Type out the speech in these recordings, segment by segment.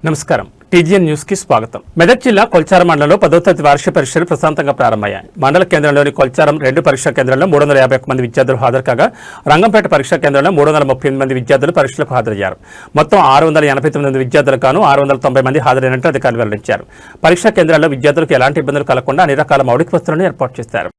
నమస్కారం TGN news కి స్వాగతం. మెదక్ జిల్లా కొల్చారం మండలంలో 10వ తరగతి వార్షిక పరీక్షలు ప్రశాంతంగా ప్రారంభమయ్యాయి. మండల కేంద్రంలోని కొల్చారం 2 పరీక్షా కేంద్రాల్లో 351 మంది విద్యార్థులు హాజరు కాగా రంగంపేట పరీక్షా కేంద్రంలో 338 మంది విద్యార్థులు పరీక్షలకు హాజరయ్యారు. మొత్తం 689 మంది విద్యార్థులకు గాను 690 మంది హాజరైనట్లు అధికారులు వెల్లడించారు. పరీక్షా కేంద్రాల్లో విద్యార్థులకు ఎలాంటి ఇబ్బందులు కలగకుండా అన్ని రకాల మౌలిక వసతులను ఏర్పాటు చేశారు.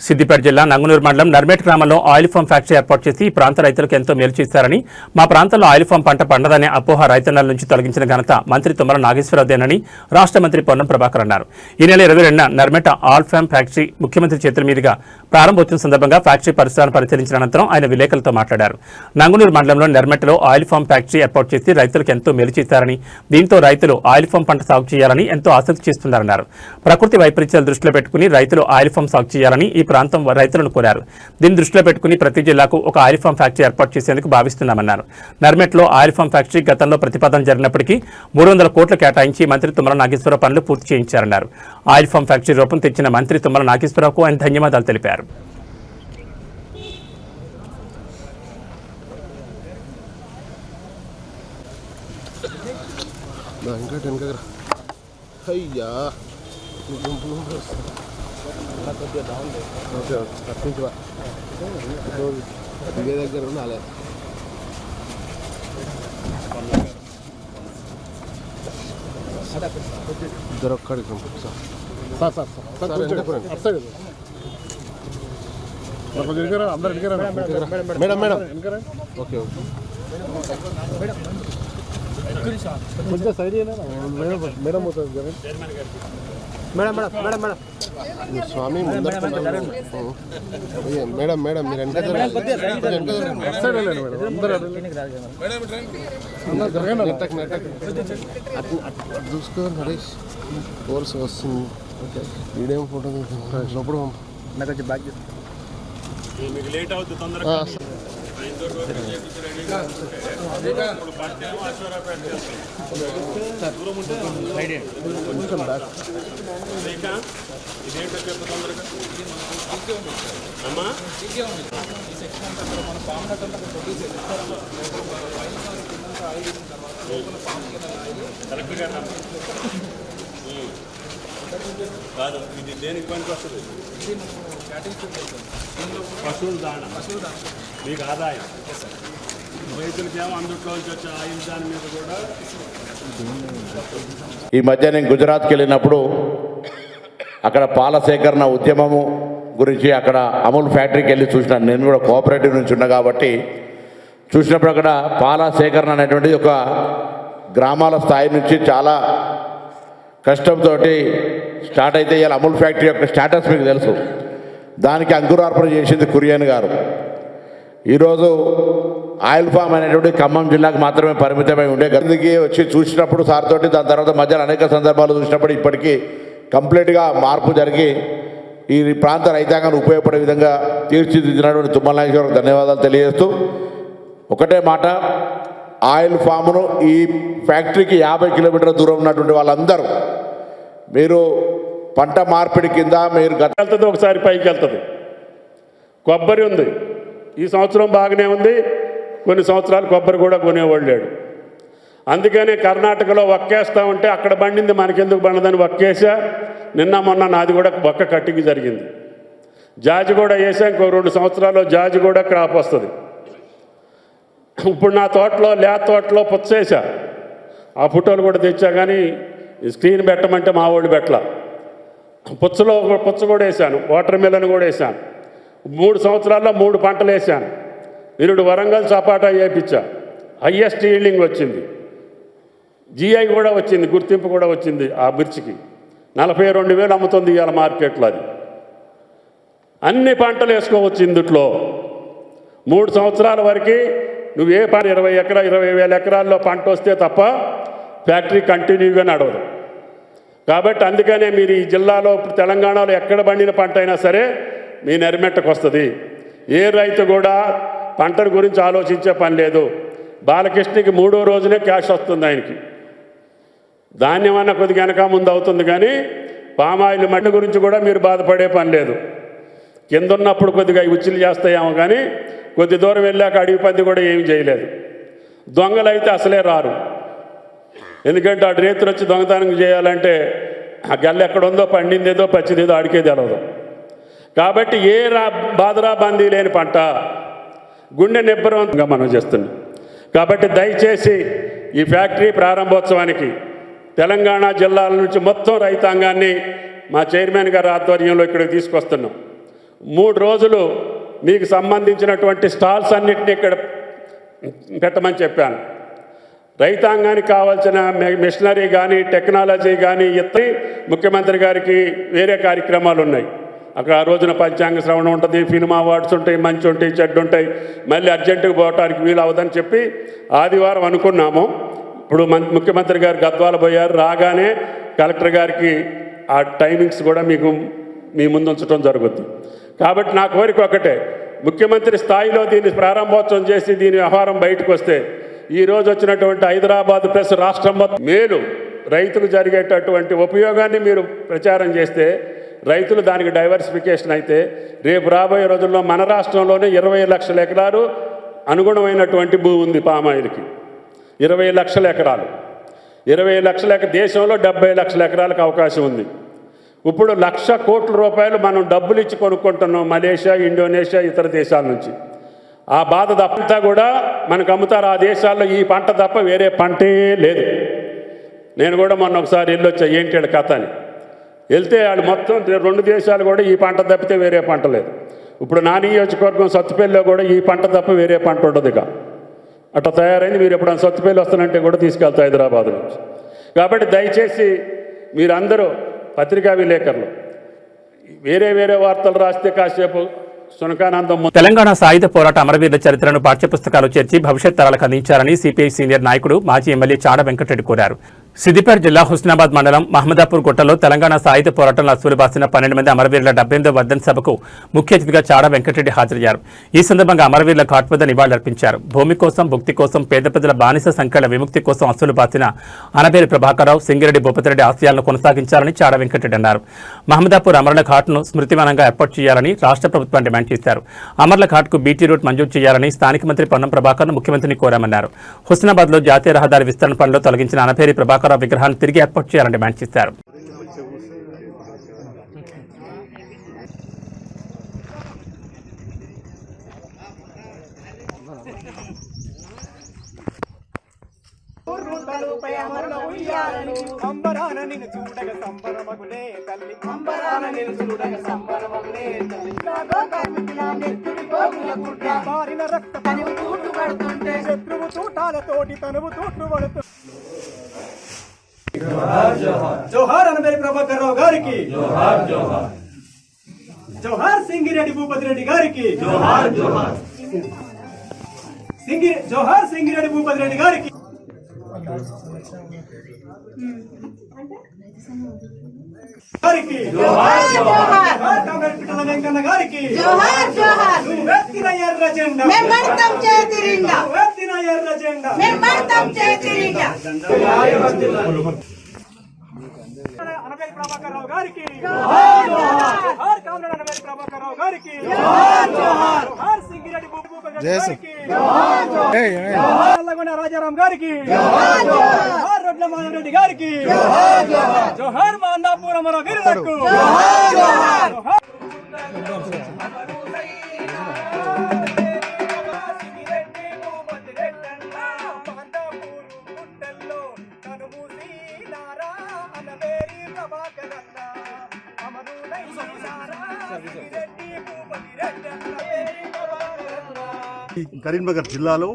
సిద్దిపేట జిల్లా నంగునూరు మండలం నర్మేట్ గ్రామంలో ఆయిల్ ఫామ్ ఫ్యాక్టరీ ఏర్పాటు చేసి ఈ ప్రాంత రైతులకు ఎంతో మేలు చేశారని, మా ప్రాంతంలో ఆయిల్ ఫామ్ పంట పండదనే అపోహ రైతన్నల నుంచి తొలగించిన ఘనత మంత్రి తుమ్మల నాగేశ్వరరావుదేనని రాష్ట్ర మంత్రి పొన్నం ప్రభాకర్ అన్నారు. ఈ నెల 22న నర్మేట ఆయిల్ ఫామ్ ఫ్యాక్టరీ ముఖ్యమంత్రి చేతుల మీదుగా ప్రారంభోత్సవం సందర్భంగా ఫ్యాక్టరీ పరిసరాలను పరిశీలించిన అనంతరం ఆయన విలేకరులతో మాట్లాడారు. నంగునూరు మండలంలో నర్మేటలో ఆయిల్ ఫామ్ ఫ్యాక్టరీ ఏర్పాటు చేసి రైతులకు ఎంతో మేలు చేశారని, దీంతో రైతులు ఆయిల్ ఫామ్ పంట సాగు చేయాలని ఎంతో ఆసక్తి చేస్తున్నారన్నారు. ప్రకృతి వైపరీత్యాలు దృష్టిలో పెట్టుకుని రైతులు ఆయిల్ ఫామ్ సాగు చేయాలని ఈ ప్రాంతం రైతులను కోరారు. దీన్ని దృష్టిలో పెట్టుకుని ప్రతి జిల్లాకు ఒక ఆయిల్ ఫామ్ ఫ్యాక్టరీ ఏర్పాటు చేసేందుకు భావిస్తున్నామన్నారు. నర్మేట్లో ఆయిల్ ఫామ్ ఫ్యాక్టరీ గతంలో ప్రతిపాదన జరిగినప్పటికీ 300 కోట్లు కేటాయించి మంత్రి తుమ్మల నాగేశ్వరరావు పనులు పూర్తి చేయించారన్నారు. ఆయిల్ ఫామ్ ఫ్యాక్టరీ రూపం తెచ్చిన మంత్రి తుమ్మల నాగేశ్వరరావుకు ఆయన ధన్యవాదాలు తెలిపారు. దగ్గర ఉండాలి. ఇద్దరు ఒక్కడికి మేడం మేడం ఓకే ఓకే కొంచెం సైడ్ మేడం మేడం అవుతుంది మేడం మేడం మేడం మేడం స్వామి మేడం మేడం మీరు ఎంత చూసుకో నరేష్ కోర్స్ వస్తుంది. వీడియో ఫోటో లోపల నాకు వచ్చి బ్యాక్ మీకు లేట్ అవుతుంది తొందరగా. కాదు ఇది దేనికి పనికి వస్తుంది? పశువుల దాణ మీకు ఆదాయం, రైతులకేమో అందుట్లో వచ్చే ఆయిల్ దాని మీద కూడా. ఈ మధ్య నేను గుజరాత్కి వెళ్ళినప్పుడు అక్కడ పాల సేకరణ ఉద్యమము గురించి అక్కడ అమూల్ ఫ్యాక్టరీకి వెళ్ళి చూసినాను. నేను కూడా కోఆపరేటివ్ నుంచి ఉన్నా కాబట్టి చూసినప్పుడు అక్కడ పాల సేకరణ అనేటువంటిది ఒక గ్రామాల స్థాయి నుంచి చాలా కష్టంతో స్టార్ట్ అయితే ఇవాళ అమూల్ ఫ్యాక్టరీ యొక్క స్టాటస్ మీకు తెలుసు. దానికి అంకురార్పణ చేసింది కురియన్ గారు. ఈరోజు ఆయిల్ ఫామ్ అనేటువంటి ఖమ్మం జిల్లాకు మాత్రమే పరిమితమై ఉండే. గదికి వచ్చి చూసినప్పుడు సార్ తోటి, దాని తర్వాత మధ్యలో అనేక సందర్భాలు చూసినప్పుడు ఇప్పటికీ కంప్లీట్గా మార్పు జరిగి ఈ ప్రాంత రైతాంగాన్ని ఉపయోగపడే విధంగా తీర్చిదిద్దినటువంటి తుమ్మల నాగేశ్వరరావుకు ధన్యవాదాలు తెలియజేస్తూ, ఒకటే మాట, ఆయిల్ ఫామ్ను ఈ ఫ్యాక్టరీకి 50 కిలోమీటర్ల దూరం ఉన్నటువంటి వాళ్ళందరూ మీరు పంట మార్పిడి కింద మీరు వెళ్తుంది, ఒకసారి పైకి వెళ్తుంది. కొబ్బరి ఉంది, ఈ సంవత్సరం బాగానే ఉంది, కొన్ని సంవత్సరాలు కొబ్బరి కూడా కొనేవాళ్ళు లేడు. అందుకనే కర్ణాటకలో ఒక్కేస్తా ఉంటే అక్కడ బండింది మనకెందుకు బండదని ఒక్కేసా. నిన్న మొన్న నాది కూడా ఒక్క కట్టింగ్ జరిగింది. జాజి కూడా వేసా, ఇంకో 2 సంవత్సరాల్లో జాజి కూడా క్రాప్ వస్తుంది. ఇప్పుడు నా తోటలో తోటలో పుచ్చేసా, ఆ ఫోటోలు కూడా తెచ్చా, కానీ స్క్రీన్ పెట్టమంటే మా వాళ్ళు పెట్టలా. పుచ్చ కూడా వేసాను, వాటర్ మిలన్ కూడా వేసాను. 3 సంవత్సరాల్లో 3 పంటలు వేసాను. నిరుడు వరంగల్ సపాటా వేయించా, హయ్యెస్ట్ ఈల్డింగ్ వచ్చింది, జిఐ కూడా వచ్చింది, గుర్తింపు కూడా వచ్చింది. ఆ మిర్చికి 42,000 అమ్ముతుంది ఇవాళ మార్కెట్లో. అది అన్ని పంటలు వేసుకోవచ్చు ఇందుట్లో. 3 సంవత్సరాల వరకు నువ్వు ఏ పంట 20,000 ఎకరాల్లో పంట వస్తే తప్ప ఫ్యాక్టరీ కంటిన్యూగా నడవదు. కాబట్టి అందుకనే మీరు ఈ జిల్లాలో తెలంగాణలో ఎక్కడ పండిన పంట అయినా సరే మీ నరిమెట్టకు వస్తుంది. ఏ రైతు కూడా పంటల గురించి ఆలోచించే పని లేదు. బాలకృష్ణకి 3వ రోజునే క్యాష్ వస్తుంది ఆయనకి. ధాన్యం అన్న కొద్దిగా వెనక ముందు అవుతుంది, కానీ పామాయిల్ మట్టి గురించి కూడా మీరు బాధపడే పని లేదు. కింద ఉన్నప్పుడు కొద్దిగా ఉచ్చులు చేస్తాయేమో, కానీ కొద్ది దూరం వెళ్ళాక అడవి పంది కూడా ఏమి చేయలేదు. దొంగలు అయితే అసలే రారు. ఎందుకంటే ఆ రైతులు వచ్చి దొంగతనం చేయాలంటే ఆ గల్ల ఎక్కడుందో పండిందేదో పచ్చిదేదో ఆడికే తెలవదు. కాబట్టి ఏ బాధరా బందీ లేని పంట గుండె నిబ్బరంగా మనం చేస్తున్నాం. కాబట్టి దయచేసి ఈ ఫ్యాక్టరీ ప్రారంభోత్సవానికి తెలంగాణ జిల్లాల నుంచి మొత్తం రైతాంగాన్ని మా చైర్మన్ గారి ఆధ్వర్యంలో ఇక్కడికి తీసుకొస్తున్నాం. 3 రోజులు మీకు సంబంధించినటువంటి స్టాల్స్ అన్నింటినీ ఇక్కడ పెట్టమని చెప్పాను. రైతాంగానికి కావాల్సిన మిషనరీ కానీ టెక్నాలజీ కానీ ఇతర ముఖ్యమంత్రి గారికి వేరే కార్యక్రమాలు ఉన్నాయి. అక్కడ ఆ రోజున పంచాంగ శ్రవణం ఉంటుంది, ఫిల్మ్ అవార్డ్స్ ఉంటాయి, మంచి ఉంటాయి, చెడ్డు ఉంటాయి. మళ్ళీ అర్జెంటుగా పోవటానికి వీలు అవ్వదని చెప్పి ఆదివారం అనుకున్నాము. ఇప్పుడు ముఖ్యమంత్రి గారు గద్వాల పోయారు. రాగానే కలెక్టర్ గారికి ఆ టైమింగ్స్ కూడా మీకు మీ ముందు ఉంచడం జరుగుతుంది. కాబట్టి నా కోరిక ఒకటే, ముఖ్యమంత్రి స్థాయిలో దీన్ని ప్రారంభోత్సవం చేసి దీని వ్యవహారం బయటకు వస్తే ఈరోజు వచ్చినటువంటి హైదరాబాద్ ప్లస్ రాష్ట్రం మొత్తం మేలు రైతుకు జరిగేటటువంటి ఉపయోగాన్ని మీరు ప్రచారం చేస్తే రైతులు దానికి డైవర్సిఫికేషన్ అయితే రేపు రాబోయే రోజుల్లో మన రాష్ట్రంలోనే 20 లక్షల ఎకరాలు అనుగుణమైనటువంటి భూమి ఉంది పామాయిల్కి. 20 లక్షల ఎకరాలు, 20 లక్షల దేశంలో 70 లక్షల ఎకరాలకు అవకాశం ఉంది. ఇప్పుడు 1,00,000 కోట్ల రూపాయలు మనం డబ్బులు ఇచ్చి కొనుక్కుంటున్నాం మలేషియా, ఇండోనేషియా, ఇతర దేశాల నుంచి. ఆ బాధ తప్పంతా కూడా మనకు అమ్ముతారు. ఆ దేశాల్లో ఈ పంట తప్ప వేరే పంటే లేదు. నేను కూడా మొన్న ఒకసారి వెళ్ళొచ్చా ఏంటి వాళ్ళ కథ అని. వెళ్తే వాళ్ళు మొత్తం 2 దేశాలు కూడా ఈ పంట తప్పితే వేరే పంట లేదు. ఇప్పుడు నా నియోజకవర్గం సత్తుపల్లిలో కూడా ఈ పంట తప్ప వేరే పంట ఉండదు. ఇక అట్లా తయారైంది. మీరు ఎప్పుడైనా సత్తుపల్లి వస్తానంటే కూడా తీసుకెళ్తా హైదరాబాద్ నుంచి. కాబట్టి దయచేసి మీరందరూ పత్రికా విలేకరులు వేరే వార్తలు రాస్తే కాసేపు సునకానందం. తెలంగాణ సాయుధ పోరాట అమరవీరుల చరిత్రను పాఠ్యపుస్తకాలు చేర్చి భవిష్యత్ తరాలకు అందించాలని సిపిఐ సీనియర్ నాయకుడు మాజీ ఎమ్మెల్యే చాడ వెంకటరెడ్డి కోరారు. సిద్దిపేట జిల్లా హుస్నాబాద్ మండలం మహమ్మదాపూర్ గుట్టలో తెలంగాణ సాయుధ పోరాటంలో అసూలు బాసిన 12 మంది అమరవీరుల 78వ వర్ధంతి సభకు ముఖ్య అతిథిగా చాడ వెంకటరెడ్డి హాజరయ్యారు. ఈ సందర్భంగా అమరవీరుల ఘాట్ వద్ద నివాళులర్పించారు. భూమి కోసం, భుక్తి కోసం, పేద ప్రజల బానిస సంఖ్యల విముక్తి కోసం అసూలు బాసిన అనబేరి ప్రభాకరరావు, సింగిరెడ్డి భూపతిరెడ్డి ఆశయాలను కొనసాగించాలని చాడ వెంకటరెడ్డి అన్నారు. మహమ్మదాపూర్ అమరుల ఘాట్ను స్మృతివనంగా ఏర్పాటు చేయాలని రాష్ట్ర ప్రభుత్వం డిమాండ్ చేశారు. అమర్ల ఘాట్కు బీటీ రూట్ మంజూరు చేయాలని స్థానిక మంత్రి పొన్నం ప్రభాకర్ను ముఖ్యమంత్రిని కోరామన్నారు. హుస్నాబాద్లో జాతీయ రహదారి విస్తరణ పనిలో తొలగించిన అనబేరి ప్రభాకరరావు విగ్రహాన్ని తిరిగి ఏర్పాటు చేయాలని డిమాండ్ చేశారు. జోహార్ అనబేరి ప్రభాకరరావు గారికి, జోహార్ సింగిరెడ్డి భూపతిరెడ్డి గారికి, జోహార్ సింగిరెడ్డి భూపతిరెడ్డి గారికి, కాంగ్రెస్ పిట్టల వెంకన్న గారికి, నువ్వెత్తిన ఎర్ర జెండా, నువ్వెత్తిన ఎర్ర జెండా, అనబేరి ప్రభాకరరావు గారికి, జోహార్ కామ్రేడ్ అనబేరి ప్రభాకరరావు గారికి, జోహార్ సింగిరెడ్డి భూపతిరెడ్డి గారికి, నల్లగొండ రాజారాం గారికి, జోహార్ రొడ్ల మాధవరెడ్డి గారికి, జోహార్ మహమ్మదాపూర్ అమరవీరులకు, అమరులై ఈ కరీంనగర్ జిల్లాలో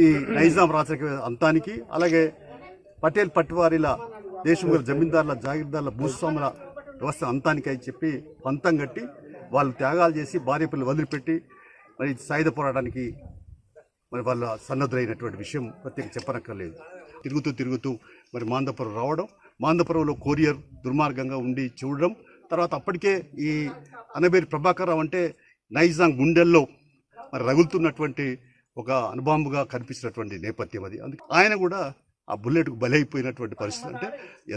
ఈ నైజాం రాచరిక అంతానికి, అలాగే పటేల్ పట్వారీల దేశముల జమీందారుల జాగీర్దారుల భూస్వాముల వ్యవస్థ అంతానికి అని చెప్పి పంతం కట్టి వాళ్ళు త్యాగాలు చేసి భార్య పిల్లలు వదిలిపెట్టి మరి సాయుధ పోరాటానికి మరి వాళ్ళ సన్నద్ధులైనటువంటి విషయం ప్రత్యేక చెప్పనక్కర్లేదు. తిరుగుతూ మరి మాందపురం రావడం, మాందపురంలో కొరియర్ దుర్మార్గంగా ఉండి చూడడం, తర్వాత అప్పటికే ఈ అనబేరి ప్రభాకర్ రావు అంటే నైజాం గుండెల్లో మరి రగులుతున్నటువంటి ఒక అనుబాంబుగా కనిపించినటువంటి నేపథ్యం అది. అందుకే ఆయన కూడా ఆ బుల్లెట్కు బలైపోయినటువంటి పరిస్థితి. అంటే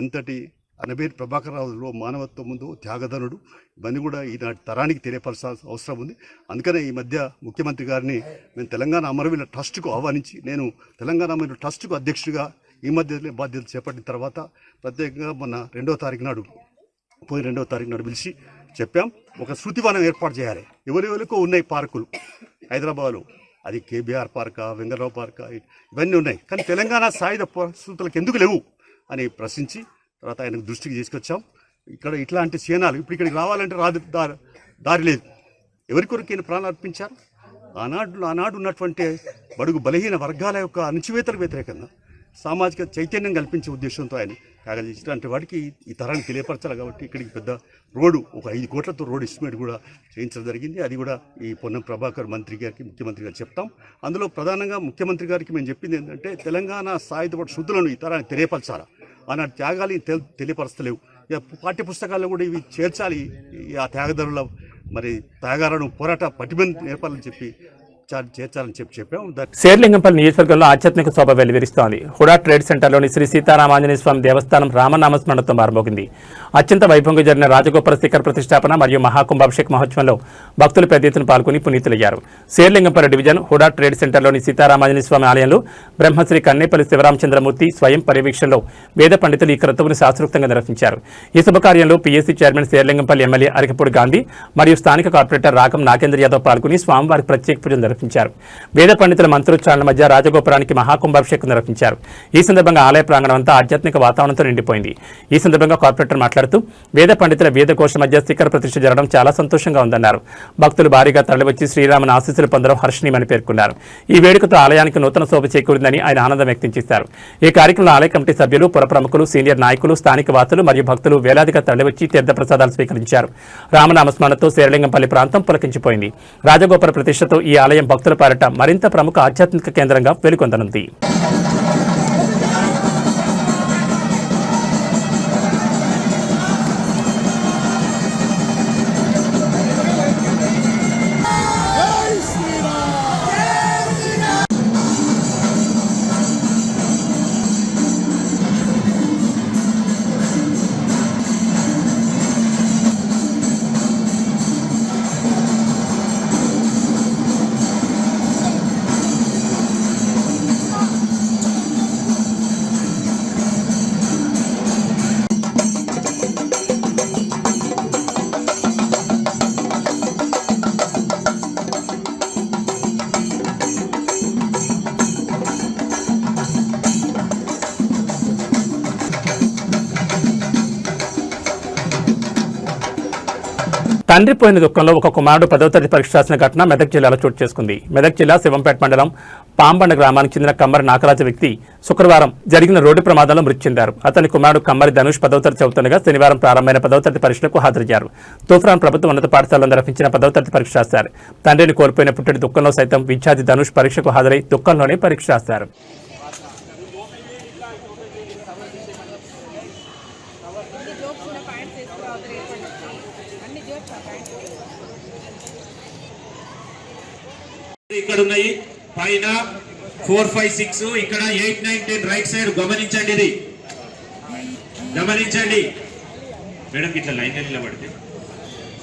ఎంతటి అనబేరి ప్రభాకర్ రావులో మానవత్వం ఉందో, త్యాగధనుడు, ఇవన్నీ కూడా ఈనాటి తరానికి తెలియపరచాల్సిన అవసరం ఉంది. అందుకనే ఈ మధ్య ముఖ్యమంత్రి గారిని మేము తెలంగాణ అమరవీరుల ట్రస్టుకు ఆహ్వానించి, నేను తెలంగాణ అమరవీరుల ట్రస్టుకు అధ్యక్షుడిగా ఈ మధ్య బాధ్యతలు చేపట్టిన తర్వాత ప్రత్యేకంగా మొన్న 2వ తారీఖు నాడు పిలిచి చెప్పాం, ఒక శృతివనం ఏర్పాటు చేయాలి. ఎవరెవరికో ఉన్నాయి పార్కులు హైదరాబాద్లో, అది కేబీఆర్ పార్కా, వెంగళరావు పార్కా, ఇవన్నీ ఉన్నాయి, కానీ తెలంగాణ సాయుధ పరిస్థితులకు ఎందుకు లేవు అని ప్రశ్నించి తర్వాత ఆయనకు దృష్టికి తీసుకొచ్చాం. ఇక్కడ ఇట్లాంటి సేనాలు ఇప్పుడు ఇక్కడికి రావాలంటే దారి లేదు. ఎవరి కొరకు ఈయన ప్రాణాలు అర్పించారు? ఆనాడు ఉన్నటువంటి బడుగు బలహీన వర్గాల యొక్క అణచివేతలకు వ్యతిరేకంగా సామాజిక చైతన్యం కల్పించే ఉద్దేశంతో ఆయన త్యాగాలు చేసినటువంటి వాడికి ఈ తరానికి తెలియపరచాలి. కాబట్టి ఇక్కడికి పెద్ద రోడ్డు, ఒక 5 కోట్లతో రోడ్డు ఎస్టిమేట్ కూడా చేయించడం జరిగింది. అది కూడా ఈ పొన్నం ప్రభాకర్ మంత్రి గారికి, ముఖ్యమంత్రి గారికి చెప్తాం. అందులో ప్రధానంగా ముఖ్యమంత్రి గారికి మేము చెప్పింది ఏంటంటే, తెలంగాణ సాయుధ శుద్ధులను ఈ తరానికి తెలియపరచాలి. ఆనాటి త్యాగాలు తెలియపరచలేవు. పాఠ్య పుస్తకాల్లో కూడా ఇవి చేర్చాలి. ఆ త్యాగదారుల మరి త్యాగాలను పోరాట పటిమని నేర్పాలని చెప్పి చేర్చాలని చెప్పాం. శేర్లింగంపల్లి నియోజకవర్గంలో ఆధ్యాత్మిక శోభ వెలువరిస్తోంది. హుడా ట్రేడ్ సెంటర్లోని శ్రీ సీతారామాంజనేయ స్వామి దేవస్థానం రామనామస్మరణతో మారుమోగింది. అత్యంత వైభవంగా జరిగిన రాజగోపుర శిఖర ప్రతిష్టాపన మరియు మహాకుంభాభిషేక మహోత్సవంలో భక్తులు పెద్ద ఎత్తున పాల్గొని పునీతులయ్యారు. శేర్లింగంపల్లి డివిజన్ హుడా ట్రేడ్ సెంటర్లోని సీతారామాంజనేయ స్వామి ఆలయంలో బ్రహ్మశ్రీ కన్నేపల్లి శివరామచంద్రమూర్తి స్వయం పర్యవేక్షణలో వేద పండితులు ఈ క్రతువును శాస్త్రోక్తంగా నిర్వహించారు. ఈ శుభకార్యంలో PSC chairman Serilingampally MLA Arikapudi Gandhi మరియు స్థానిక కార్పొరేటర్ రాగం నాగేంద్ర యాదవ్ పాల్గొని స్వామివారికి ప్రత్యేక పూజలు నిర్వహించారు. వేద పండితుల మంత్రోచ్చారణ మధ్య రాజగోపురానికి మహాకుంభాభిషేకం నిర్వహించారు. ఈ సందర్భంగా ఆలయ ప్రాంగణం అంతా ఆధ్యాత్మిక వాతావరణంతో నిండిపోయింది. ఈ సందర్భంగా కార్పొరేటర్ మాట్లాడుతూ వేద పండితుల వేదకోశ మధ్య శిఖర ప్రతిష్ఠ జరగడం చాలా సంతోషంగా ఉందన్నారు. భక్తులు భారీగా తరలివచ్చి శ్రీరాముని ఆశీస్సులు పొందడం హర్షణీయమని పేర్కొన్నారు. ఈ వేడుకతో ఆలయానికి నూతన శోభ చేకూరిందని ఆయన ఆనందం వ్యక్తం చేశారు. ఈ కార్యక్రమంలో ఆలయ కమిటీ సభ్యులు, పుర ప్రముఖులు, సీనియర్ నాయకులు, స్థానిక వాసులు మరియు భక్తులు వేలాదిగా తరలివచ్చి తీర్థ ప్రసాదాలు స్వీకరించారు. రామనామస్మరణతో శేర్లింగంపల్లి ప్రాంతం పులకించిపోయింది. రాజగోపుర ప్రతిష్టతో ఈ ఆలయం భక్తుల పారట మరింత ప్రముఖ ఆధ్యాత్మిక కేంద్రంగా వెలుగొందనుంది. తండ్రి పోయిన దుఃఖంలో ఒక కుమారుడు 10వ తరగతి పరీక్ష రాసిన ఘటన మెదక్ జిల్లాలో చోటు చేసుకుంది. మెదక్ జిల్లా శివంపేట మండలం పాంబండ గ్రామానికి చెందిన కమ్మరి నాగరాజు వ్యక్తి శుక్రవారం జరిగిన రోడ్డు ప్రమాదంలో మృతి చెందారు. అతని కుమారుడు కమ్మరి ధనుష్ 10వ తరగతి చదువుతుండగా శనివారం ప్రారంభమైన 10వ తరగతి పరీక్షలకు హాజరయ్యారు. తూఫాన్ ప్రభుత్వ ఉన్నత పాఠశాలలో నిర్వహించిన 10వ తరగతి పరీక్ష రాశారు. తండ్రిని కోల్పోయిన పుట్టడి దుఃఖంలో సైతం విద్యార్థి ధనుష్ పరీక్షకు హాజరై దుఃఖంలోనే పరీక్ష రాశారు. ఇక్కడ ఉన్నాయి పైన 4, 5, 6 ఇక్కడ 8, 9, 10 రైట్ సైడ్ గమనించండి. ఇది గమనించండి మేడం. ఇట్లా లైన్ నిలబడితే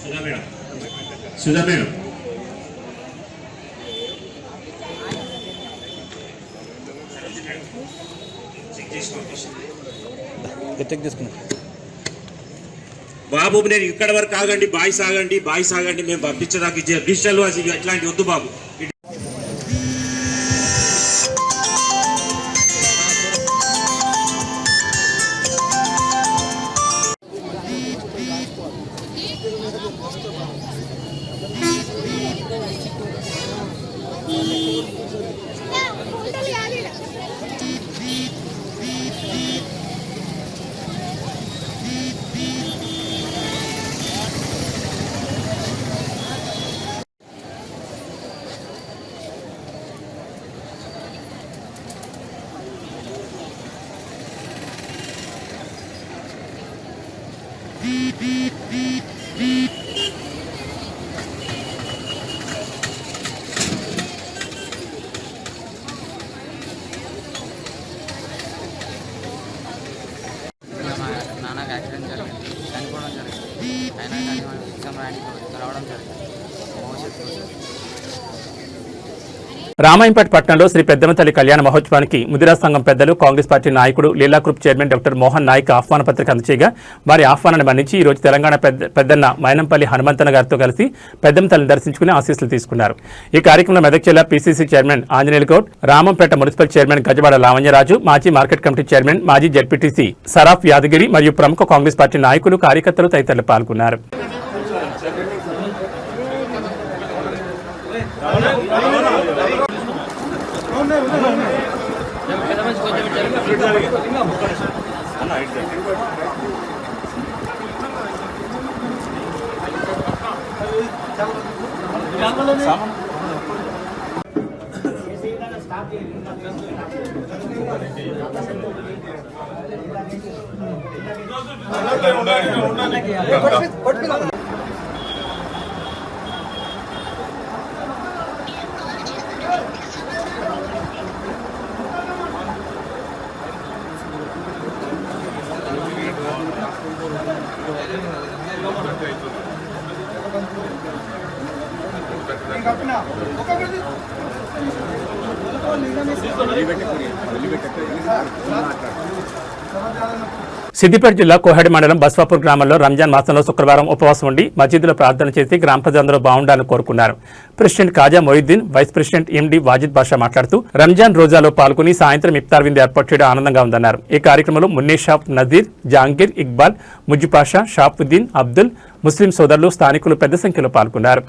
సుధా మేడం బాబు నేను ఇక్కడ వరకు ఆగండి, బాయ్స్ ఆగండి, మేము పంపించడానికి డిజిటల్ ఇట్లాంటి వద్దు బాబు. రామాయంపేట పట్టణంలో శ్రీ పెద్దమ్మ తల్లి కళ్యాణ మహోత్సవానికి ముదిరా సంఘం పెద్దలు కాంగ్రెస్ పార్టీ నాయకుడు Leela group chairman doctor Mohan Naik ఆహ్వాన పత్రిక అందచేయగా వారి ఆహ్వానాన్ని మన్నించి ఈ రోజు తెలంగాణ పెద్దన్న మైనంపల్లి హనుమంతన్న గారితో కలిసి పెద్దమ్మ తల్లిని దర్శించుకుని ఆశీస్సులు తీసుకున్నారు. ఈ కార్యక్రమంలో మెదక్ జిల్లా PCC chairman Anjaneyulu Goud, Ramampet municipal chairman Gajwada Lavanyaraju, మాజీ మార్కెట్ కమిటీ చైర్మన్, మాజీ జడ్పీటీసీ సరాఫ్ యాదగిరి మరియు ప్రముఖ కాంగ్రెస్ పార్టీ నాయకులు, కార్యకర్తలు తదితరులు పాల్గొన్నారు. సిద్దిపేట జిల్లా కోహెడ మండలం బస్వాపూర్ గ్రామంలో రంజాన్ మాసంలో శుక్రవారం ఉపవాసం ఉండి మసీదులో ప్రార్థన చేసి గ్రామ ప్రజలందరూ బాగుండాలని కోరుకున్నారు. President Khaja Moinuddin, vice president MD Wajid Basha మాట్లాడుతూ రంజాన్ రోజాలో పాల్గొని సాయంత్రం ఇఫ్తార్ విందు ఏర్పాటు చేయడం ఆనందంగా ఉందన్నారు. ఈ కార్యక్రమంలో మున్నే షాఫ్, నజీర్, జహాంగీర్, ఇక్బాల్, ముజ్జు పాషా, షాఫుద్దీన్, అబ్దుల్, ముస్లిం సోదరులు, స్థానికులు పెద్ద సంఖ్యలో పాల్గొన్నారు.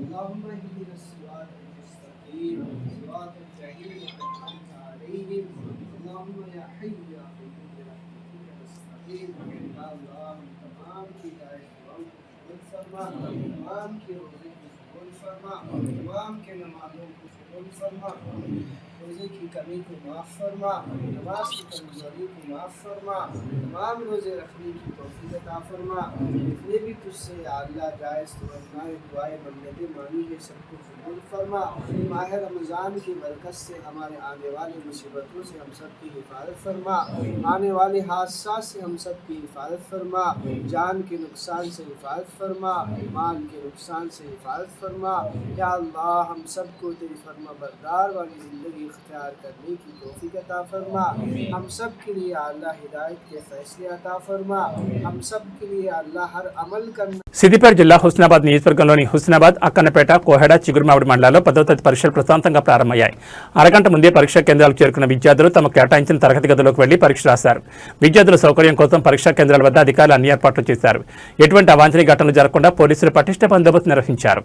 اللهم اهدنا الصراط المستقيم صراط الذين أنعمت عليهم اللهم يا حي يا قيوم برحمتك نستعين يا الله تمام की हिदायत फरमा तमाम की रोज़े की कबूल फरमा तमाम के नमाज़ों को कबूल फरमा रोज़े की कमी को माफ़ फरमा नमाज की कमज़ोरी को माफ़ फरमा तमाम रोज़े रखने की तौफ़ीक़ अता फरमा जितने भी तुझसे या अल्लाह जायज़ तमन्नाएं दुआएं बंदे मानी है सबको कबूल फरमा माह रमज़ान की बरकत से हमारे आने वाली मुसीबतों से हम सब की हिफाजत फरमा आने वाले हादसा से हम सब की हिफाजत फरमा जान के नुकसान से हिफाजत फरमा ईमान के नुकसान से हिफाजत फरमा या अल्लाह हम सब को तेरी फरमा बरदार वाली ज़िंदगी इख्तियार करने की तौफीक अता फरमा हम सब के लिए अल्लाह हिदायत के फैसले अता फरमा हम सब के लिए अल्लाह हर अमल करना. సిద్దిపేట జిల్లా హుస్నాబాద్ నియోజకవర్గంలోని హుస్నాబాద్, అక్కన్నపేట, కోహెడ, చిగురుమావిడి మండలాల్లో 10వ తరగతి పరీక్షలు ప్రశాంతంగా ప్రారంభమయ్యాయి. అరగంట ముందే పరీక్షా కేంద్రాలకు చేరుకున్న విద్యార్థులు తమకు కేటాయించిన తరగతి గదుల్లోకి వెళ్లి పరీక్ష రాశారు. విద్యార్థుల సౌకర్యం కోసం పరీక్షా కేంద్రాల వద్ద అధికారులు అన్ని ఏర్పాట్లు చేశారు. ఎటువంటి అవాంఛనీయ ఘటనలు జరగకుండా పోలీసులు పటిష్ట బందోబస్తు నిర్వహించారు.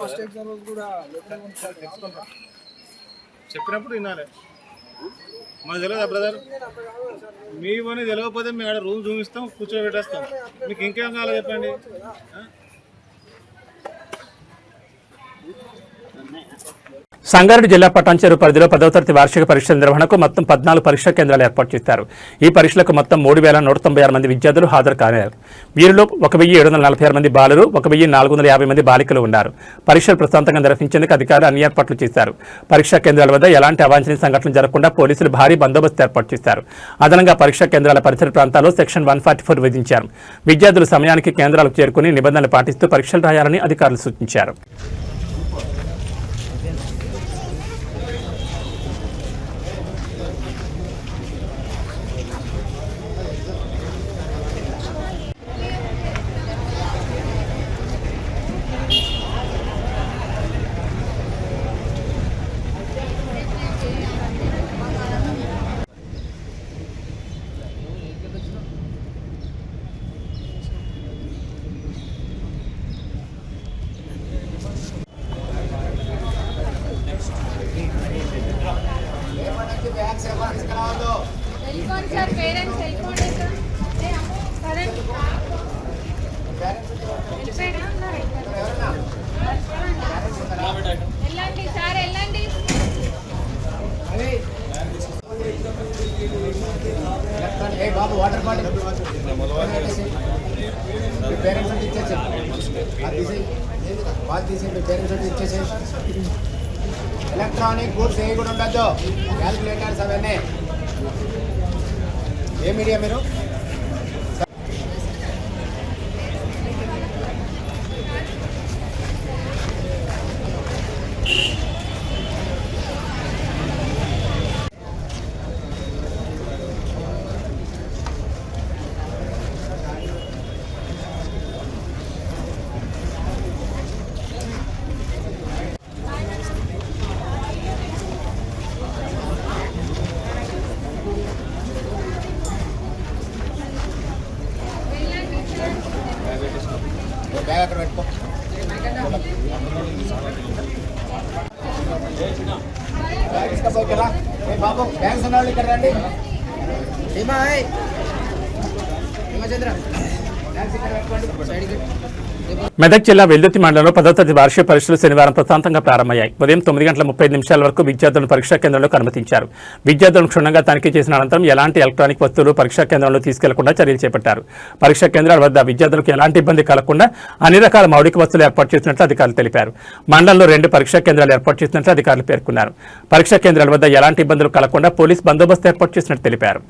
ఫస్ట్ ఎగ్జామ్ కూడా చెప్పినప్పుడు వినాలి. మాకు తెలియదా బ్రదర్? మీ పని తెలియకపోతే మేము ఆడ రూమ్ చూపిస్తాం, కూర్చోబెట్టేస్తాం. మీకు ఇంకేం కావాలో చెప్పండి. సంగారెడ్డి జిల్లా పటాన్చెరు పరిధిలో 10వ తరగతి వార్షిక పరీక్షల నిర్వహణకు మొత్తం 14 పరీక్షా కేంద్రాలు ఏర్పాటు చేశారు. ఈ పరీక్షలకు మొత్తం 3,196 మంది విద్యార్థులు హాజరు కానున్నారు. వీరిలో 1,746 మంది బాలురు, 1,450 మంది బాలికలు ఉన్నారు. పరీక్షలు ప్రశాంతంగా నిర్వహించేందుకు అధికారులు అన్ని ఏర్పాట్లు చేశారు. పరీక్షా కేంద్రాల వద్ద ఎలాంటి అవాంఛనీయ సంఘటనలు జరగకుండా పోలీసులు భారీ బందోబస్తు ఏర్పాటు చేశారు. అదనంగా పరీక్షా కేంద్రాల పరిసర ప్రాంతాల్లో సెక్షన్ 144 విధించారు. విద్యార్థులు సమయానికి కేంద్రాలకు చేరుకుని నిబంధనలు పాటిస్తూ పరీక్షలు రాయాలని అధికారులు సూచించారు. సార్ పేరెంట్స్ వెళ్ళిపోండి సార్. వెళ్ళండి సార్, వెళ్ళండి. బాబు వాటర్ బాటిల్ పేరెంట్స్ అంటే ఇచ్చేసి బాగా తీసి పేరెంట్స్ అంటే ఇచ్చేసి. ఎలక్ట్రానిక్ గూడ్స్ ఏ కూడా ఉండద్దు, క్యాల్కులేటర్స్ అవన్నీ. ఏ మీడియా మీరు? బ్యాగ్ అక్కడ పెట్టుకో. బ్యాగ్ తీసుకపోయిరా. బాబు బ్యాగ్స్ ఉన్న వాళ్ళు ఇక్కడ రండి. చంద్ర బ్యాగ్స్ ఇక్కడ పెట్టుకోండి సైడ్కి. మెదక్ జిల్లా వెల్దుర్తి మండలంలో 10వ తరగతి వార్షిక పరీక్షలు శనివారం ప్రశాంతంగా ప్రారంభమయ్యాయి. ఉదయం 9:35 వరకు విద్యార్థులను పరీక్షా కేంద్రంలోకి అనుమతించారు. విద్యార్థులను క్షుణ్ణంగా తనిఖీ చేసిన అనంతరం ఎలాంటి ఎలక్ట్రానిక్ వస్తువులు పరీక్షా కేంద్రంలో తీసుకెళ్లకుండా చర్యలు చేపట్టారు. పరీక్షా కేంద్రాల వద్ద విద్యార్థులకు ఎలాంటి ఇబ్బంది కలగకుండా అన్ని రకాల మౌలిక వస్తువులు ఏర్పాటు చేసినట్లు అధికారులు తెలిపారు. మండలంలో 2 పరీక్షా కేంద్రాలు ఏర్పాటు చేసినట్లు అధికారులు పేర్కొన్నారు. పరీక్షా కేంద్రాల వద్ద ఎలాంటి ఇబ్బందులు కలగకుండా పోలీస్ బందోబస్తు ఏర్పాటు చేసినట్లు తెలిపారు.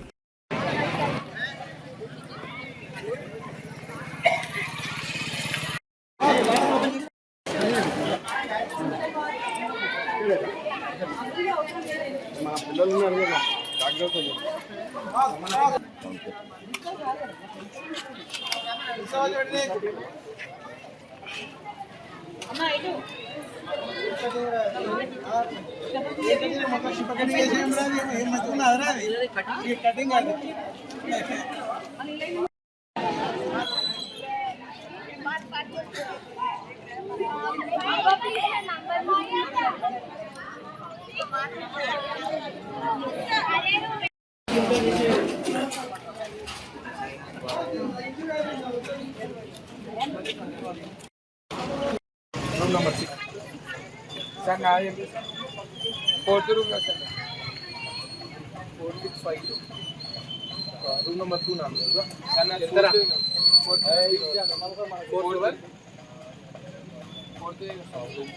రూమ్ నెంబర్ 6 సార్ నా 4th room sir 4652 room number 2 నామ్ సార్ నా ఎంతరా 4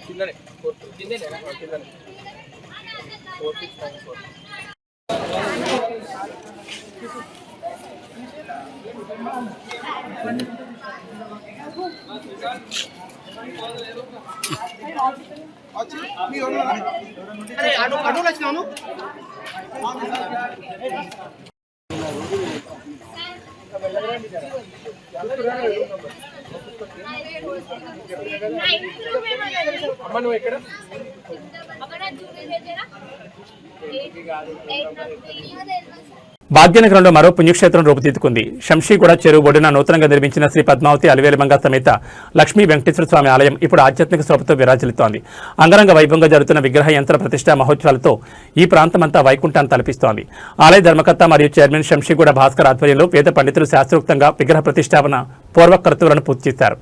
కిందనే 4 కిందనే 4694 అడుగులు వచ్చినాను. అమ్మ నువ్వు ఎక్కడ? భాగ్యనగరంలో మరో పుణ్యక్షేత్రం రూపుదిద్దుకుంది. శంషీగూడ చెరువు ఒడ్డున నూతనంగా నిర్మించిన శ్రీ పద్మావతి అలివేలమంగ సమేత లక్ష్మీ వెంకటేశ్వర స్వామి ఆలయం ఇప్పుడు ఆధ్యాత్మిక శోభతో విరాజిల్లుతోంది. అంగరంగ వైభవంగా జరుగుతున్న విగ్రహ యంత్ర ప్రతిష్ఠా మహోత్సవాలతో ఈ ప్రాంతమంతా వైకుంఠాన్ని తలపిస్తోంది. ఆలయ ధర్మకర్త మరియు చైర్మన్ శంషీగూడ భాస్కర్ ఆధ్వర్యంలో వేద పండితులు శాస్త్రోక్తంగా విగ్రహ ప్రతిష్టాపన పూర్వకర్తవులను పూర్తి చేశారు.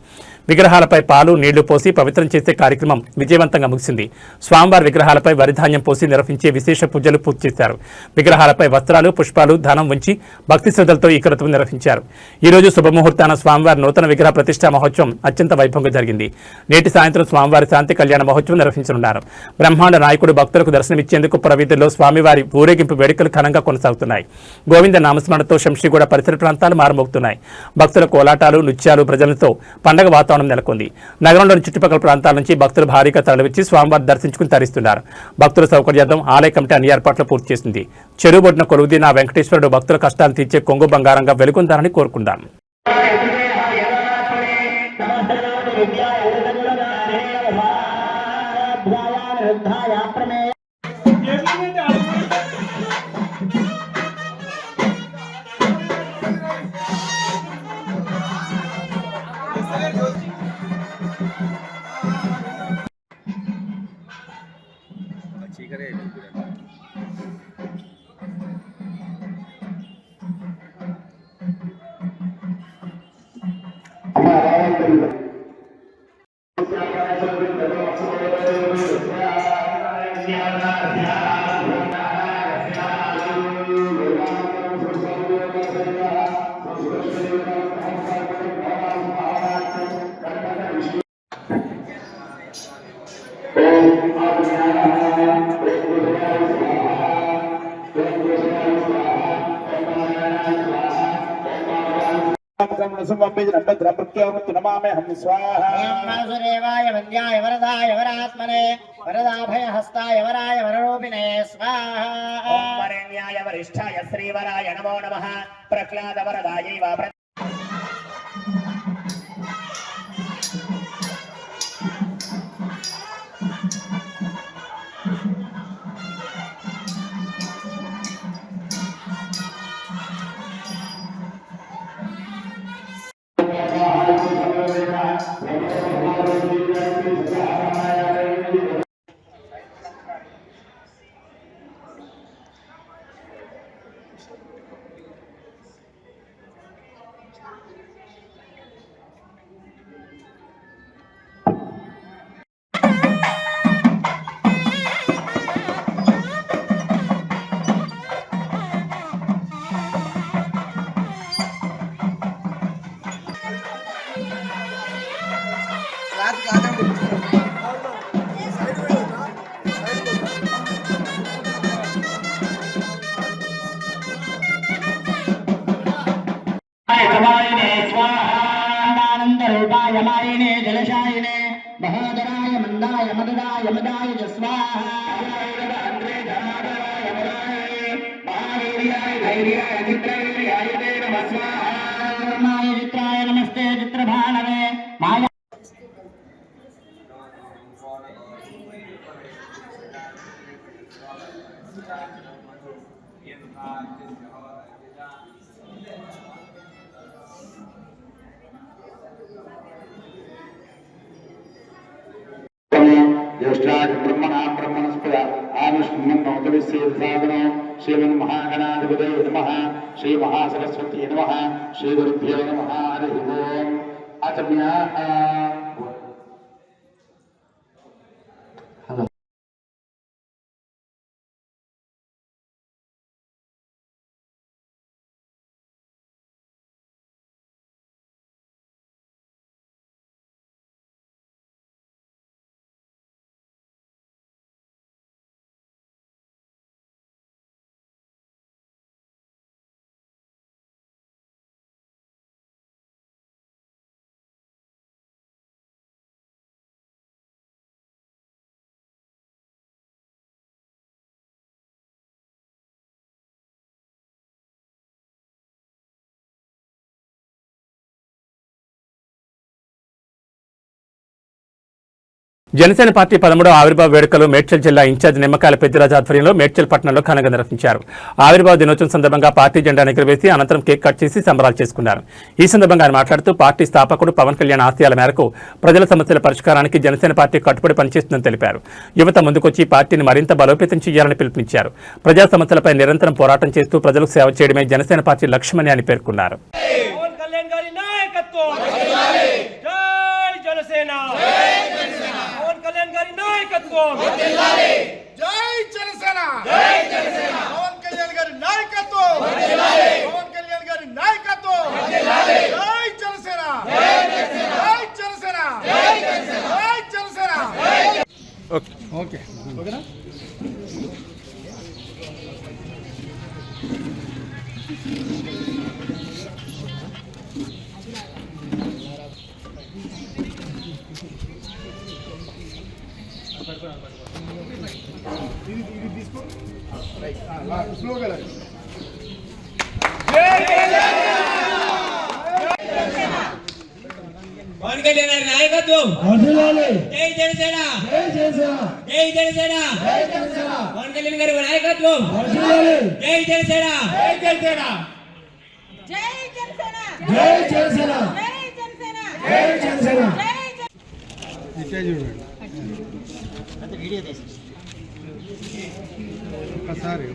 విగ్రహాలపై పాలు నీళ్లు పోసి పవిత్రం చేసే కార్యక్రమం విజయవంతంగా ముగిసింది. స్వామివారి విగ్రహాలపై వరిధాన్యం పోసి నిర్వహించే విశేష పూజలు పూర్తి చేశారు. విగ్రహాలపై వస్త్రాలు, పుష్పాలు, ధనం ఉంచి భక్తి శ్రద్ధలతో ఈ క్రతువు నిర్వహించారు. ఈ రోజు శుభముహూర్తాన స్వామివారి నూతన విగ్రహ ప్రతిష్ఠా మహోత్సవం అత్యంత వైభవంగా జరిగింది. నేటి సాయంత్రం స్వామివారి శాంతి కళ్యాణ మహోత్సవం నిర్వహించనున్నారు. బ్రహ్మాండ నాయకుడు భక్తులకు దర్శనమిచ్చేందుకు పురవీధుల్లో స్వామివారి ఊరేగింపు వేడుకలు ఘనంగా కొనసాగుతున్నాయి. గోవింద నామస్మరణతో శంషీగూడ పరిసర ప్రాంతాలు మారుమోగుతున్నాయి. భక్తుల కోలాటాలు, నృత్యాలు, భజనలతో పండగ వాతావరణం నెలకొంది. నగరంలోని చుట్టుపక్కల ప్రాంతాల నుంచి భక్తులు భారీగా తరలివచ్చి స్వామివారి దర్శించుకుని తరిస్తున్నారు. భక్తుల సౌకర్యార్థం ఆలయ కమిటీ అన్ని ఏర్పాట్లు పూర్తి చేసింది. చెరువు ఒడ్డున కొలువుదీన వెంకటేశ్వరుడు భక్తుల కష్టాలు తీర్చే కొంగు బంగారంగా వెలుగొందారని కోరుకుందాం. वन्द्याय वरदाय वरात्मने वरदाभय हस्ताय वराय वररूपिणे स्वाहा। ओम वरेण्याय वरिष्ठाय श्रीवराय नमो नमः। प्रह्लाद वरदायै वा स्वाहानंदरूपाय मायिने जलशायिने महोदराय मंदाय मददाय मदाय स्वाहा। महावीर्याय धैर्याय चित्रवीर्याय नमः स्वाहा। चित्राय नमस्ते चित्रभानवे माया ब्रह्मणा ब्रह्मणस्पद आविष्णुमन्नोतविश्वेदसादनो श्रीमन्महागणाधिपतये नमः। श्री महासरस्वती नमः। श्री गुरुभ्यो नमः। हरिः ओम्। अचम्याः జనసేన పార్టీ 13వ ఆవిర్భావ వేడుకలు మేడ్చల్ జిల్లా ఇన్ఛార్జ్ నిమ్మకాయల పెద్దిరాజు ఆధ్వర్యంలో మేడ్చల్ పట్టణంలో ఘనంగా నిర్వహించారు. ఆవిర్భావ దినోత్సవం సందర్భంగా పార్టీ జెండా ఎగురవేసి అనంతరం కేక్ కట్ చేసి సంబరాలు చేసుకున్నారు. ఈ సందర్భంగా ఆయన మాట్లాడుతూ పార్టీ స్థాపకుడు పవన్ కళ్యాణ్ ఆశయాల మేరకు ప్రజల సమస్యల పరిష్కారానికి జనసేన పార్టీ కట్టుబడి పనిచేస్తుందని తెలిపారు. యువత ముందుకొచ్చి పార్టీని మరింత బలోపేతం చేయాలని పిలుపునిచ్చారు. ప్రజా సమస్యలపై నిరంతరం పోరాటం చేస్తూ ప్రజలకు సేవ చేయడమే జనసేన పార్టీ లక్ష్యమని ఆయన పేర్కొన్నారు. పవన్ కళ్యాణ్ గారి నాయకత్వం జై జనసేన జై జనసేన పవన్ కళ్యాణ్ గారి నాయకత్వం జై జనసేన జై జనసేన జై జనసేన జై జనసేన జై జనసేన జై జనసేన ఒకసారి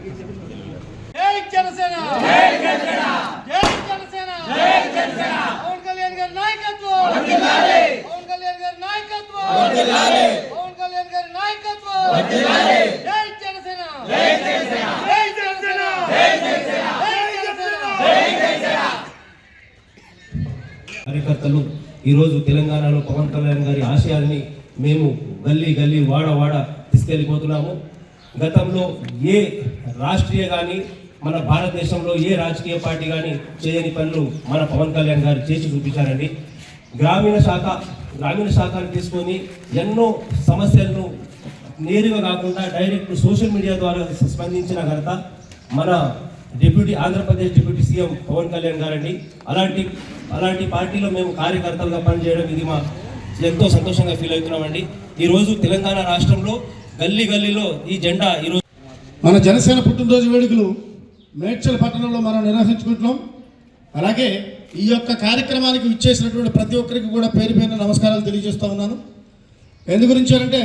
జై జనసేన జై జనసేన జై జనసేన జై జనసేన పవన్ కళ్యాణ్ గారి నాయకత్వం వర్ధిల్లాలి పవన్ కళ్యాణ్ గారి నాయకత్వం వర్ధిల్లాలి పవన్ కళ్యాణ్ గారి నాయకత్వం వర్ధిల్లాలి జై జనసేన జై జనసేన జై జనసేన జై జనసేన జై జనసేన జై జనసేన కార్యకర్తలు ఈ రోజు తెలంగాణలో పవన్ కళ్యాణ్ గారి ఆశయాల్ని మేము గల్లీ గల్లీ వాడ వాడ తీసుకెళ్ళిపోతున్నాము. గతంలో ఏ రాష్ట్రీయ కానీ మన భారతదేశంలో ఏ రాజకీయ పార్టీ కానీ చేయని పనులు మన పవన్ కళ్యాణ్ గారు చేసి చూపించారండి. గ్రామీణ శాఖను తీసుకొని ఎన్నో సమస్యలను నేరుగా కాకుండా డైరెక్ట్ సోషల్ మీడియా ద్వారా స్పందించిన ఘనత మన ఆంధ్రప్రదేశ్ డిప్యూటీ సీఎం పవన్ కళ్యాణ్ గారండి. అలాంటి పార్టీలో మేము కార్యకర్తలుగా పనిచేయడం ఇది మా ఎంతో సంతోషంగా ఫీల్ అవుతున్నామండి. ఈరోజు తెలంగాణ రాష్ట్రంలో గల్లీ గల్లీలో ఈ జెండా ఈరోజు మన జనసేన పుట్టినరోజు వేడుకలు మేడ్చల్ పట్టణంలో మనం నిర్వహించుకుంటున్నాం. అలాగే ఈ యొక్క కార్యక్రమానికి విచ్చేసినటువంటి ప్రతి ఒక్కరికి కూడా పేరు పేరున నమస్కారాలు తెలియజేస్తూ ఉన్నాను. ఎందు గురించి అంటే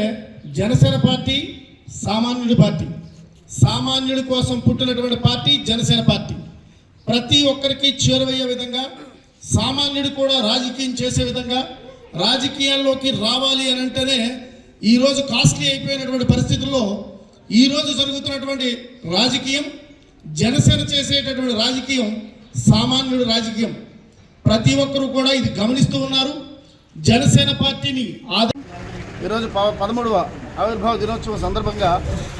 జనసేన పార్టీ సామాన్యుడి పార్టీ, సామాన్యుడి కోసం పుట్టినటువంటి పార్టీ జనసేన పార్టీ. ప్రతి ఒక్కరికి చేరువయ్యే విధంగా, సామాన్యుడు కూడా రాజకీయం చేసే విధంగా, రాజకీయాల్లోకి రావాలి అని అంటేనే ఈరోజు కాస్ట్లీ అయిపోయినటువంటి పరిస్థితుల్లో ఈరోజు జరుగుతున్నటువంటి రాజకీయం, జనసేన చేసేటటువంటి రాజకీయం సామాన్యుడు రాజకీయం. ప్రతి ఒక్కరూ కూడా ఇది గమనిస్తూ ఉన్నారు. జనసేన పార్టీని ఈరోజు 13వ ఆవిర్భావ దినోత్సవం సందర్భంగా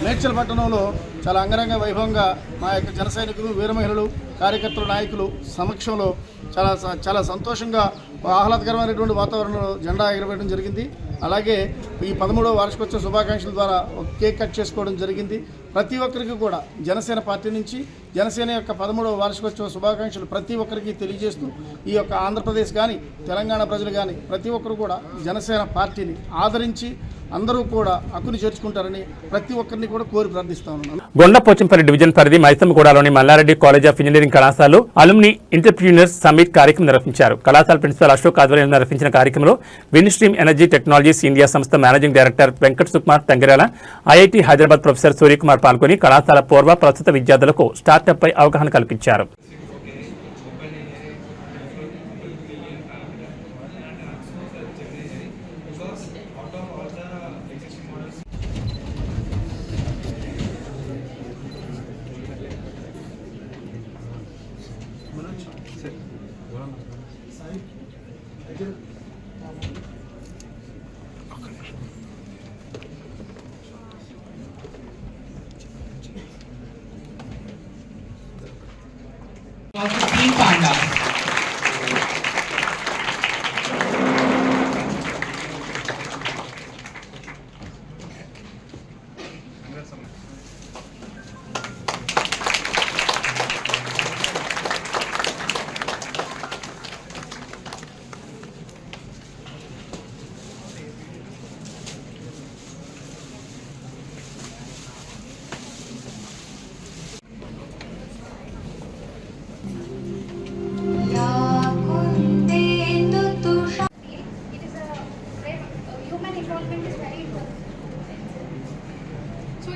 మేడ్చల్ పట్టణంలో చాలా అంగరంగ వైభవంగా మా యొక్క జన సైనికులు, వీర మహిళలు, కార్యకర్తలు, నాయకులు సమక్షంలో చాలా సంతోషంగా ఆహ్లాదకరమైనటువంటి వాతావరణంలో జెండా ఎగరవేయడం జరిగింది. అలాగే ఈ 13వ వార్షికోత్సవ శుభాకాంక్షల ద్వారా ఒక కేక్ కట్ చేసుకోవడం జరిగింది. ప్రతి ఒక్కరికి కూడా జనసేన పార్టీ నుంచి జనసేన యొక్క 13వ వార్షికోత్సవ శుభాకాంక్షలు ప్రతి ఒక్కరికి తెలియజేస్తూ ఈ యొక్క ఆంధ్రప్రదేశ్ కానీ తెలంగాణ ప్రజలు కానీ ప్రతి ఒక్కరు కూడా జనసేన పార్టీని ఆదరించి అందరూ కూడా హక్కుని చేర్చుకుంటారని ప్రతి ఒక్కరిని కూడా కోరి ప్రార్థిస్తా ఉన్నాను. గొండపోచంపల్లి డివిజన్ పరిధి మైసమ్మగూడలోని మల్లారెడ్డి కాలేజ్ ఆఫ్ ఇంజనీరింగ్ కళాశాలలో అలుమ్ని ఎంటర్‌ప్రెన్యూర్స్ సమ్మిట్ కార్యక్రమం నిర్వహించారు. కళాశాల ప్రిన్సిపల్ అశోక్ ఆధ్వర్యంలో నిర్వహించిన కార్యక్రమంలో విన్స్ట్రీమ్ ఎనర్జీ టెక్నాలజీస్ ఇండియా సంస్థ managing director Venkat Sukumar Tangirala, IIT Hyderabad professor Suryakumar పాల్గొని కళాశాల పూర్వ ప్రస్తుత విద్యార్థులకు స్టార్టప్ పై అవగాహన కల్పించారు.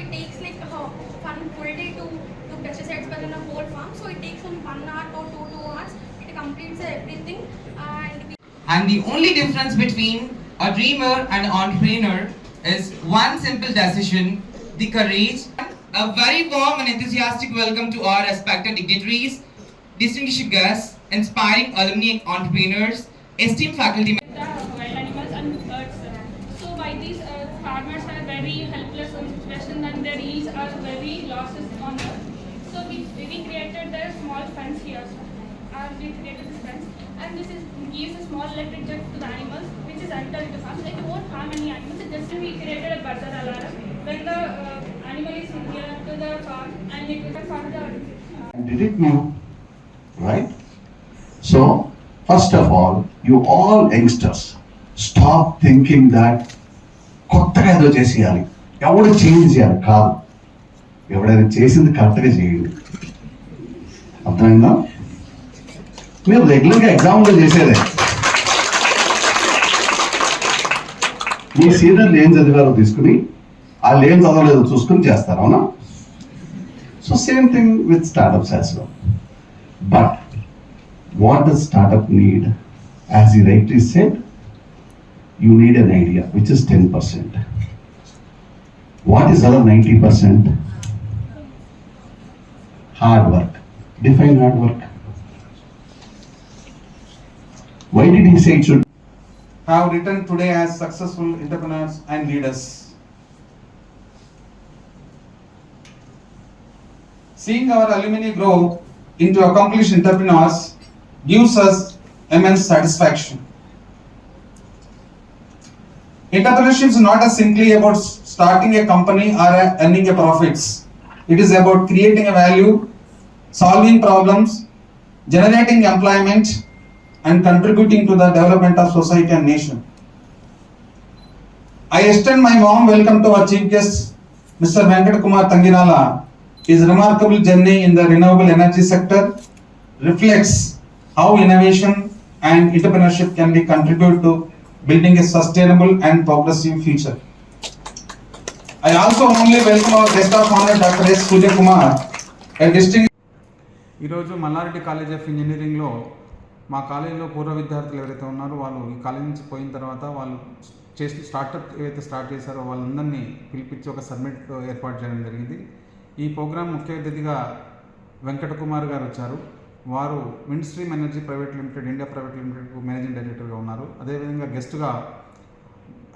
it takes like one full day to do pesticides within a whole farm. So it takes from 1 hour to 2 hours. It completes everything. And the only difference between a dreamer and an entrepreneur is one simple decision, the courage. A very warm and enthusiastic welcome to our respected dignitaries, distinguished guests, inspiring alumni entrepreneurs, esteemed faculty. Wild animals and birds. So by these farmers are very helpless in situation and their yields are very losses on them. So we created the small fence here. We created this fence, and this gives a small electric jet to the animals, which is entered into farm. It won't harm any animals. It just we created a buzzer alarm when the animal is near to the farm, and it will further. Did it know, right? So, first of all, you all youngsters, stop thinking that కొత్తగా ఏదో చేసేయాలి, ఎవడు change చేయాలి కాదు, ఎవడైనా చేసింది కరెక్ట్గా చేయండి. అర్థమైందా? మీరు రెగ్యులర్గా ఎగ్జామ్లో చేసేదే, మీ సీనియర్లు ఏం చదివారో తీసుకుని వాళ్ళు ఏం చదవలేదో చూసుకుని చేస్తారు, అవునా? So same thing with startups as well. But what does startup need? As he rightly said, you need an idea, which is 10%. What is other 90%? Hard work. Define hard work. Why did he say it should have written today as successful entrepreneurs and leaders? Seeing our alumni grow into accomplished entrepreneurs gives us immense satisfaction. Entrepreneurship is not simply about starting a company or earning a profits. It is about creating a value, solving problems, generating employment, and contributing to the development of society and nation. I extend my warm welcome to our chief guest, Mr. Venkat Kumar Tanginala. His remarkable journey in the renewable energy sector reflects how innovation and entrepreneurship can be contribute to building a sustainable and progressive future. I also warmly welcome our guest of honor, Dr. S. Surya Kumar, a distinguished. ఈరోజు Mallareddy college of ఇంజనీరింగ్లో మా కాలేజీలో పూర్వ విద్యార్థులు ఎవరైతే ఉన్నారో వాళ్ళు ఈ కాలేజ్ నుంచి పోయిన తర్వాత వాళ్ళు చేసి స్టార్టప్ ఏవైతే స్టార్ట్ చేశారో వాళ్ళందరినీ పిలిపించి ఒక సబ్మిట్ ఏర్పాటు చేయడం జరిగింది. ఈ ప్రోగ్రాం ముఖ్య అతిథిగా వెంకట కుమార్ గారు వచ్చారు. వారు wind stream energy private limited, India private లిమిటెడ్కు మేనేజింగ్ డైరెక్టర్గా ఉన్నారు. అదేవిధంగా గెస్ట్గా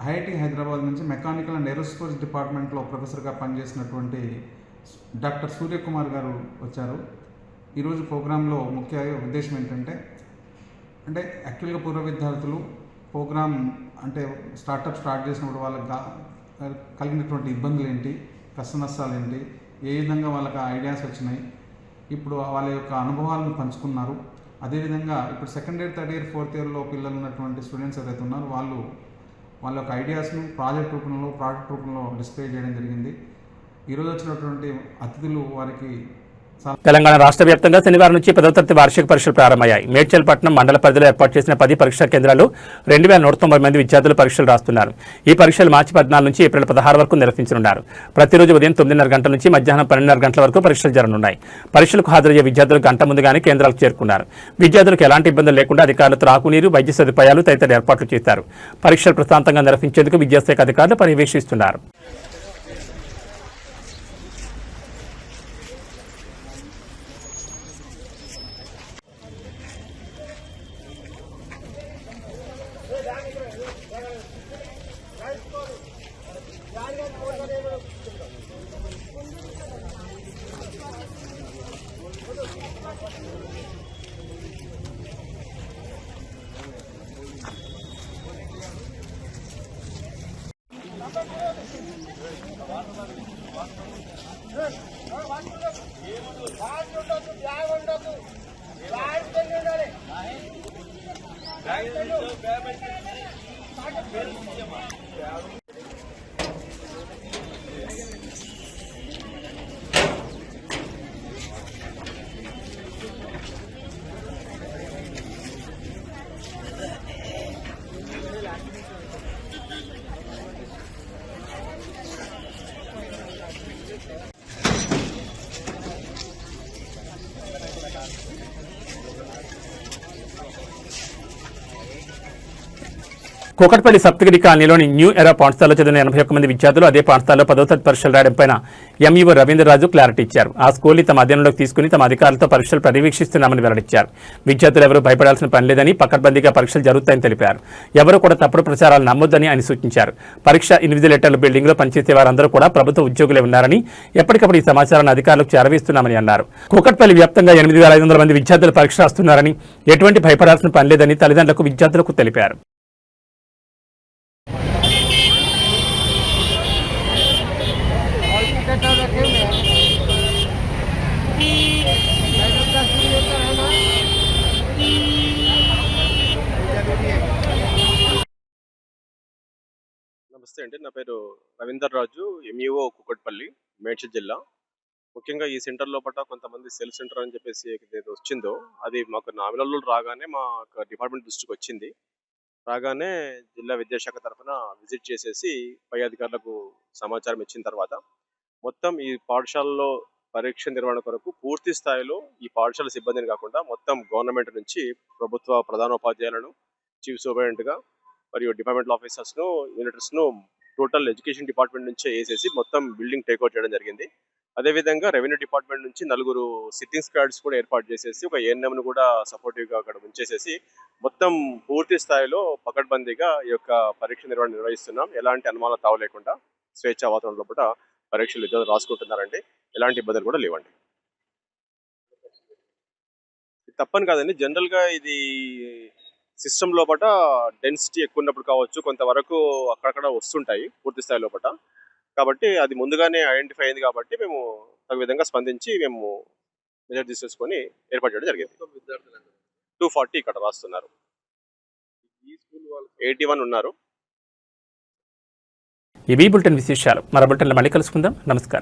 ఐఐటి హైదరాబాద్ నుంచి మెకానికల్ అండ్ ఏరోస్పేస్ డిపార్ట్మెంట్లో ప్రొఫెసర్గా పనిచేసినటువంటి డాక్టర్ సూర్యకుమార్ గారు వచ్చారు. ఈరోజు ప్రోగ్రాంలో ముఖ్య ఉద్దేశం ఏంటంటే యాక్చువల్గా పూర్వ విద్యార్థులు ప్రోగ్రామ్ అంటే స్టార్ట్ చేసినప్పుడు వాళ్ళకి కలిగినటువంటి ఇబ్బందులు ఏంటి, కష్ట నష్టాలు ఏంటి, ఏ విధంగా వాళ్ళకి ఐడియాస్ వచ్చినాయి, ఇప్పుడు వాళ్ళ యొక్క అనుభవాలను పంచుకున్నారు. అదేవిధంగా ఇప్పుడు second year, third year, fourth ఇయర్లో పిల్లలు ఉన్నటువంటి స్టూడెంట్స్ ఎవరైతే ఉన్నారో వాళ్ళ యొక్క ఐడియాస్ను ప్రాజెక్ట్ రూపంలో డిస్ప్లే చేయడం జరిగింది. ఈరోజు వచ్చినటువంటి అతిథులు వారికి తెలంగాణ రాష్ట్ర వ్యాప్తంగా శనివారం నుంచి 10వ తరగతి వార్షిక పరీక్షలు ప్రారంభమయ్యాయి. మేడ్చల్ పట్టణం మండల పరిధిలో ఏర్పాటు చేసిన 10 పరీక్షా కేంద్రాల్లో 2190 మంది విద్యార్థులు పరీక్షలు రాస్తున్నారు. ఈ పరీక్షలు మార్చి 14 నుంచి ఏప్రిల్ 16 వరకు నిర్వహించనున్నారు. ప్రతిరోజు ఉదయం 9:30 గంటల నుంచి మధ్యాహ్నం 12:30 గంటల వరకు పరీక్షలు జరగనున్నాయి. పరీక్షలకు హాజరయ్యే విద్యార్థులు గంట ముందుగానే కేంద్రాలకు చేరుకున్నారు. విద్యార్థులకు ఎలాంటి ఇబ్బందులు లేకుండా అధికారులు త్రాగునీరు, వైద్య సదుపాయాలు తదితర ఏర్పాట్లు చేశారు. పరీక్షలు ప్రశాంతంగా నిర్వహించేందుకు విద్యాశాఖ అధికారులు పర్యవేక్షిస్తున్నారు. కూకట్పల్లి సప్తగిరి కాలనీలోని న్యూ ఎరా పాఠశాలలో చదివిన 81 మంది విద్యార్థులు అదే పాఠశాలలో 10వ తరగతి పరీక్షలు రాయడం పైన ఎంఈఓ రవీంద్రరాజు క్లారిటీ ఇచ్చారు. ఆ స్కూల్ని తమ అధీనంలోకి తీసుకుని తమ అధికారులతో పరీక్షలు పర్యవేక్షిస్తున్నామని వెల్లడించారు. విద్యార్థులు ఎవరూ భయపడాల్సిన పని లేదని, పకడ్బందీగా పరీక్షలు జరుగుతాయని తెలిపారు. ఎవరూ కూడా తప్పుడు ప్రచారాలు నమ్మొద్దని ఆయన సూచించారు. పరీక్ష ఇన్విజిలేటర్ల బిల్డింగ్లో పనిచేసే వారందరూ కూడా ప్రభుత్వ ఉద్యోగులే ఉన్నారని, ఎప్పటికప్పుడు ఈ సమాచారాన్ని అధికారులకు చేరవేస్తున్నామని అన్నారు. కూకట్పల్లి వ్యాప్తంగా 8,500 మంది విద్యార్థులు పరీక్ష రాస్తున్నారని, ఎటువంటి భయపడాల్సిన పని లేదని తల్లిదండ్రులకు విద్యార్థులకు తెలిపారు. నమస్తే అండి, నా పేరు రవీందర్ రాజు, ఎంఈఓ కూకట్పల్లి, మేడ్చల్ జిల్లా. ముఖ్యంగా ఈ సెంటర్ లోపల కొంతమంది సెల్ సెంటర్ అని చెప్పేసి ఏదైతే వచ్చిందో అది మాకు నామినల్ రాగానే మా డిపార్ట్మెంట్ దృష్టికి వచ్చింది. రాగానే జిల్లా విద్యాశాఖ తరఫున విజిట్ చేసేసి పై అధికారులకు సమాచారం ఇచ్చిన తర్వాత మొత్తం ఈ పాఠశాలలో పరీక్ష నిర్వహణ కొరకు పూర్తి స్థాయిలో ఈ పాఠశాల సిబ్బందిని కాకుండా మొత్తం గవర్నమెంట్ నుంచి ప్రభుత్వ ప్రధానోపాధ్యాయులను, చీఫ్ సూపరింటెండెంట్గా మరియు డిపార్ట్మెంటల్ ఆఫీసర్స్ను, యూనిటర్స్ను టోటల్ ఎడ్యుకేషన్ డిపార్ట్మెంట్ నుంచే వేసేసి మొత్తం బిల్డింగ్ టేక్అవుట్ చేయడం జరిగింది. అదేవిధంగా రెవెన్యూ డిపార్ట్మెంట్ నుంచి 4 సిట్టింగ్ స్క్వాడ్స్ కూడా ఏర్పాటు చేసేసి ఒక ఏఎన్ఎంను కూడా సపోర్టివ్గా అక్కడ ఉంచేసేసి మొత్తం పూర్తి స్థాయిలో పకడ్బందీగా ఈ యొక్క పరీక్ష నిర్వహణ నిర్వహిస్తున్నాం. ఎలాంటి అనుమానం తావు లేకుండా స్వేచ్ఛా వాతావరణంలో కూడా పరీక్షలు విద్యార్థులు రాసుకుంటున్నారండి. ఎలాంటి ఇబ్బందులు కూడా లేవండి. తప్పని కాదండి, జనరల్గా ఇది సిస్టమ్ లోపల డెన్సిటీ ఎక్కువ ఉన్నప్పుడు కావచ్చు, కొంతవరకు అక్కడక్కడ వస్తుంటాయి పూర్తి స్థాయి లోపల. కాబట్టి అది ముందుగానే ఐడెంటిఫై అయింది కాబట్టి మేము తగు విధంగా స్పందించి మేము మెజర్ తీసేసుకొని ఏర్పాటు చేయడం జరిగింది. 240 ఇక్కడ రాస్తున్నారు, 81 ఉన్నారు. ఇవి బులెటిన్ విశేషాలు. మరో బులెటిన్లో మళ్ళీ కలుసుకుందాం. నమస్కారం.